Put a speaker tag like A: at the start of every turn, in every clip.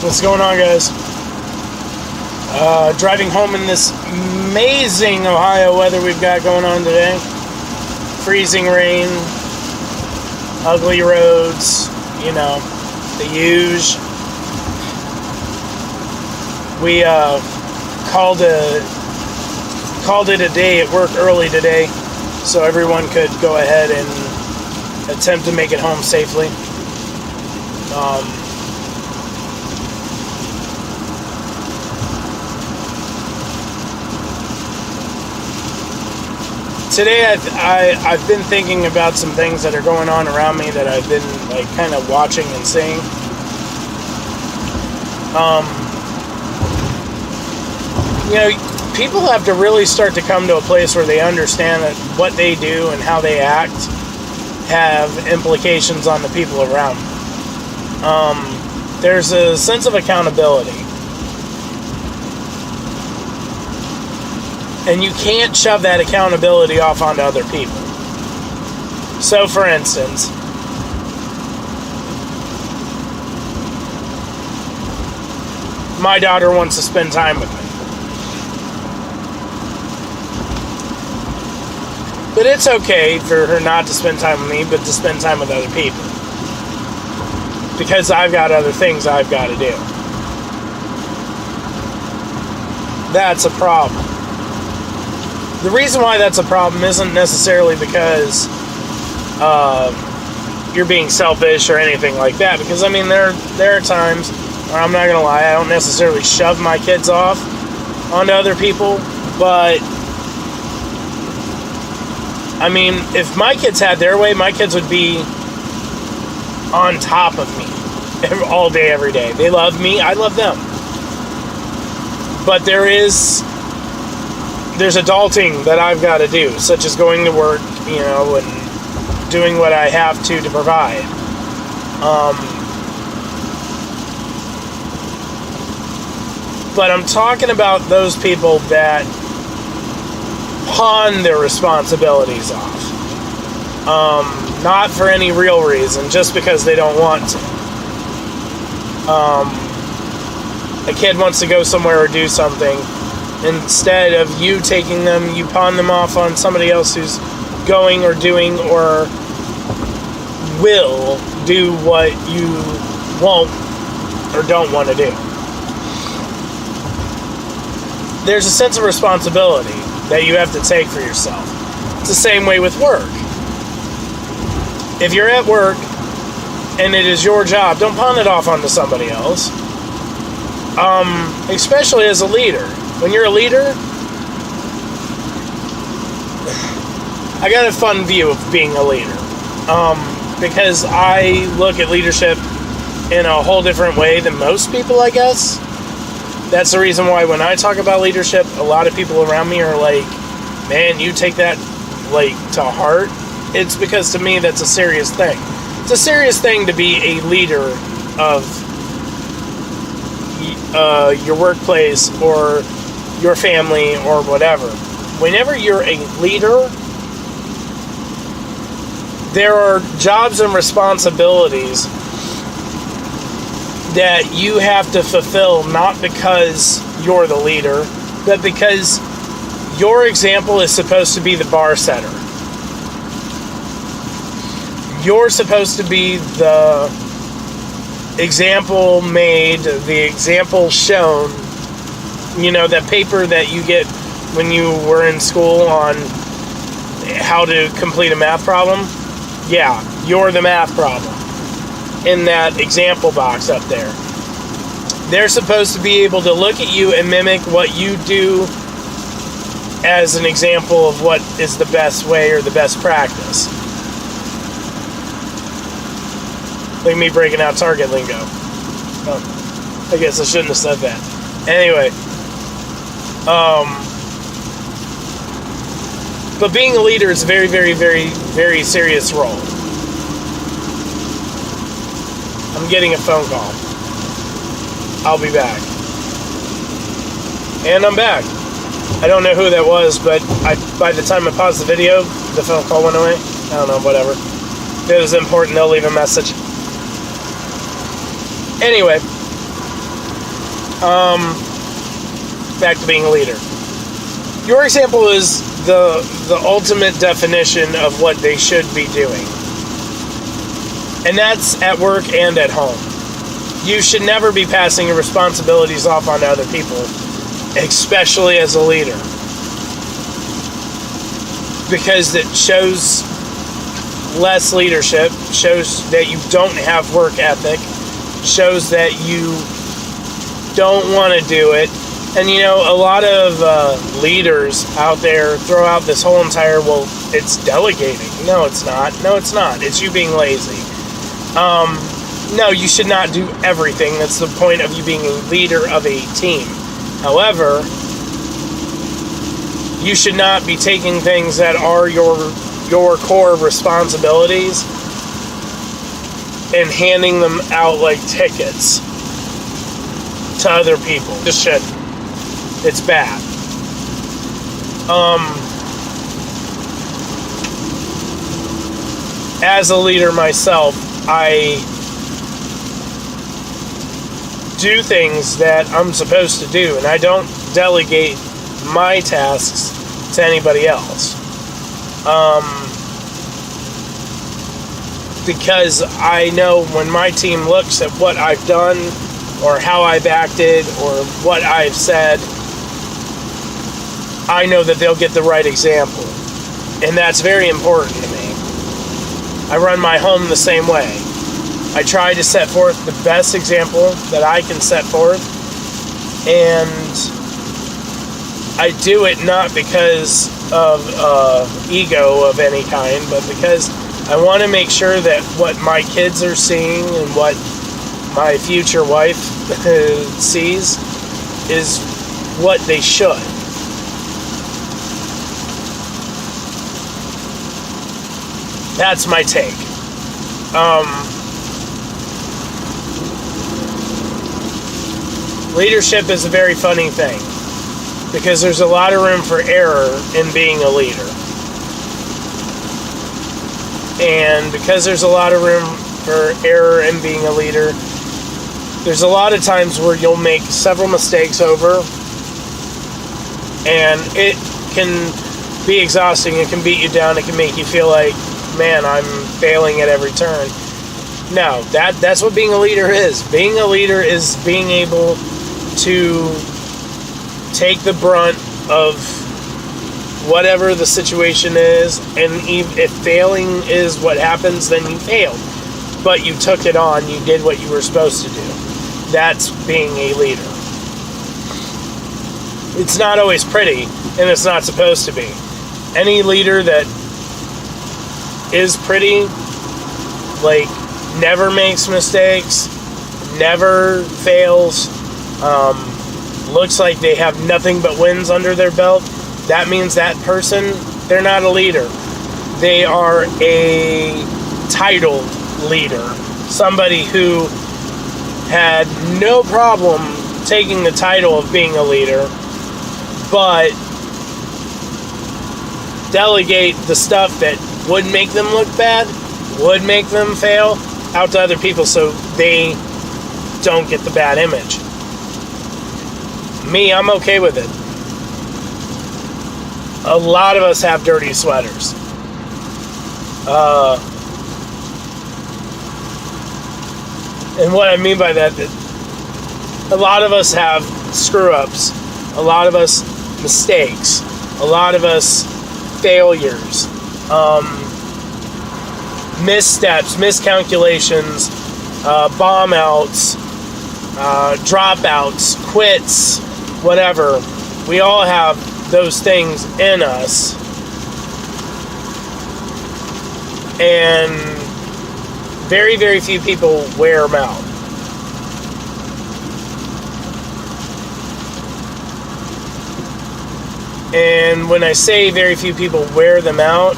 A: What's going on, guys? Driving home in this amazing Ohio weather we've got going on today. Freezing rain, ugly roads, the huge. We called it a day at work early today, so everyone could go ahead and attempt to make it home safely. Today I've been thinking about some things that are going on around me that I've been kind of watching and seeing. People have to really start to come to a place where they understand that what they do and how they act have implications on the people around them. There's a sense of accountability. And you can't shove that accountability off onto other people. So, for instance, my daughter wants to spend time with me. But it's okay for her not to spend time with me, but to spend time with other people. Because I've got other things I've got to do. That's a problem. The reason why that's a problem isn't necessarily because you're being selfish or anything like that. Because, there are times where, I'm not going to lie, I don't necessarily shove my kids off onto other people. But, if my kids had their way, my kids would be on top of me all day, every day. They love me. I love them. But there's adulting that I've got to do, such as going to work, and doing what I have to provide. But I'm talking about those people that pawn their responsibilities off. Not for any real reason, just because they don't want to. A kid wants to go somewhere or do something. Instead of you taking them, you pawn them off on somebody else who's going or doing or will do what you won't or don't want to do. There's a sense of responsibility that you have to take for yourself. It's the same way with work. If you're at work and it is your job, don't pawn it off onto somebody else. Especially as a leader. When you're a leader, I got a fun view of being a leader. Because I look at leadership in a whole different way than most people, I guess. That's the reason why when I talk about leadership, a lot of people around me are like, man, you take that, to heart. It's because to me, that's a serious thing. It's a serious thing to be a leader of your workplace or your family or whatever. Whenever you're a leader, there are jobs and responsibilities that you have to fulfill, not because you're the leader, but because your example is supposed to be the bar setter. You're supposed to be the example made, the example shown. That paper that you get when you were in school on how to complete a math problem? Yeah, you're the math problem in that example box up there. They're supposed to be able to look at you and mimic what you do as an example of what is the best way or the best practice. Look at me breaking out Target lingo. Oh, I guess I shouldn't have said that. Anyway. But being a leader is a very, very, very, very serious role. I'm getting a phone call. I'll be back. And I'm back. I don't know who that was, but by the time I paused the video, the phone call went away. I don't know, whatever. If it was important, they'll leave a message. Anyway, Back to being a leader. Your example is the ultimate definition of what they should be doing. And that's at work and at home. You should never be passing your responsibilities off on other people, especially as a leader. Because it shows less leadership, shows that you don't have work ethic, shows that you don't want to do it. And a lot of leaders out there throw out this whole entire, well, it's delegating. No, it's not. No, it's not. It's you being lazy. No, you should not do everything. That's the point of you being a leader of a team. However, you should not be taking things that are your core responsibilities and handing them out like tickets to other people. Just shouldn't. It's bad. As a leader myself, I do things that I'm supposed to do, and I don't delegate my tasks to anybody else. Because I know when my team looks at what I've done, or how I've acted, or what I've said, I know that they'll get the right example. And that's very important to me. I run my home the same way. I try to set forth the best example that I can set forth. And I do it not because of ego of any kind, but because I want to make sure that what my kids are seeing and what my future wife sees is what they should. That's my take. Leadership is a very funny thing because there's a lot of room for error in being a leader. And because there's a lot of room for error in being a leader, there's a lot of times where you'll make several mistakes over, and it can be exhausting. It can beat you down. It can make you feel like, man, I'm failing at every turn. No, that's what being a leader is. Being a leader is being able to take the brunt of whatever the situation is, and if failing is what happens, then you failed. But you took it on, you did what you were supposed to do. That's being a leader. It's not always pretty, and it's not supposed to be. Any leader that is pretty, like, never makes mistakes, never fails, looks like they have nothing but wins under their belt, that means that person, they're not a leader. They are a titled leader. Somebody who had no problem taking the title of being a leader, but delegate the stuff that would make them look bad, would make them fail, out to other people so they don't get the bad image. Me, I'm okay with it. A lot of us have dirty sweaters. And what I mean by that, a lot of us have screw-ups. A lot of us mistakes. A lot of us failures. Missteps, miscalculations, bomb outs, dropouts, quits, whatever. We all have those things in us. And very, very few people wear them out. And when I say very few people wear them out,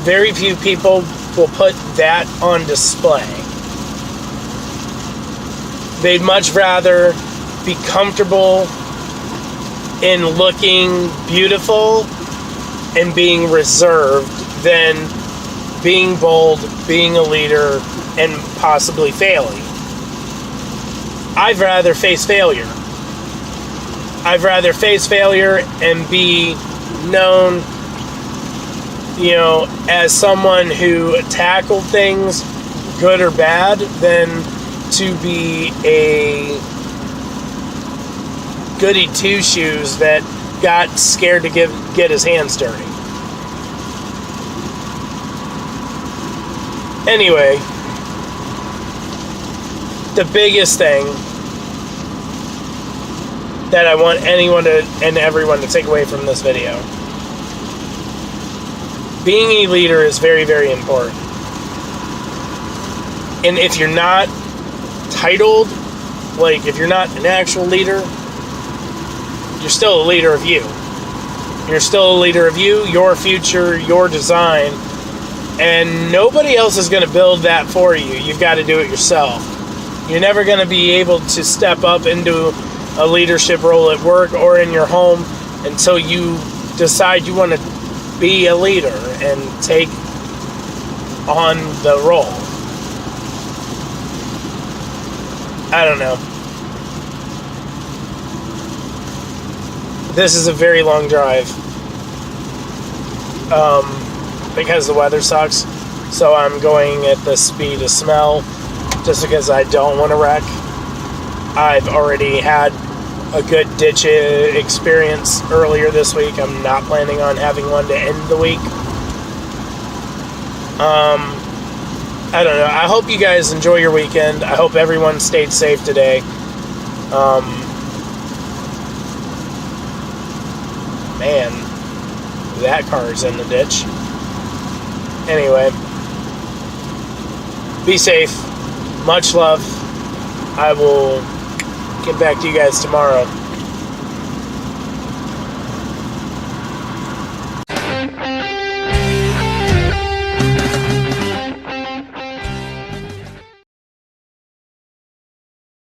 A: very few people will put that on display. They'd much rather be comfortable in looking beautiful and being reserved than being bold, being a leader, and possibly failing. I'd rather face failure. I'd rather face failure and be known, as someone who tackled things, good or bad, than to be a goody two-shoes that got scared to get his hands dirty. Anyway, the biggest thing that I want anyone and everyone to take away from this video: being a leader is very, very important. And if you're not titled, like if you're not an actual leader, you're still a leader of you. You're still a leader of you, your future, your design, and nobody else is going to build that for you. You've got to do it yourself. You're never going to be able to step up into a leadership role at work or in your home until you decide you want to be a leader and take on the role. I don't know. This is a very long drive. Because the weather sucks. So I'm going at the speed of smell just because I don't want to wreck. I've already had a good ditch experience earlier this week. I'm not planning on having one to end the week. I don't know. I hope you guys enjoy your weekend. I hope everyone stayed safe today. Man, that car's in the ditch. Anyway, be safe. Much love. I will get back to you guys tomorrow.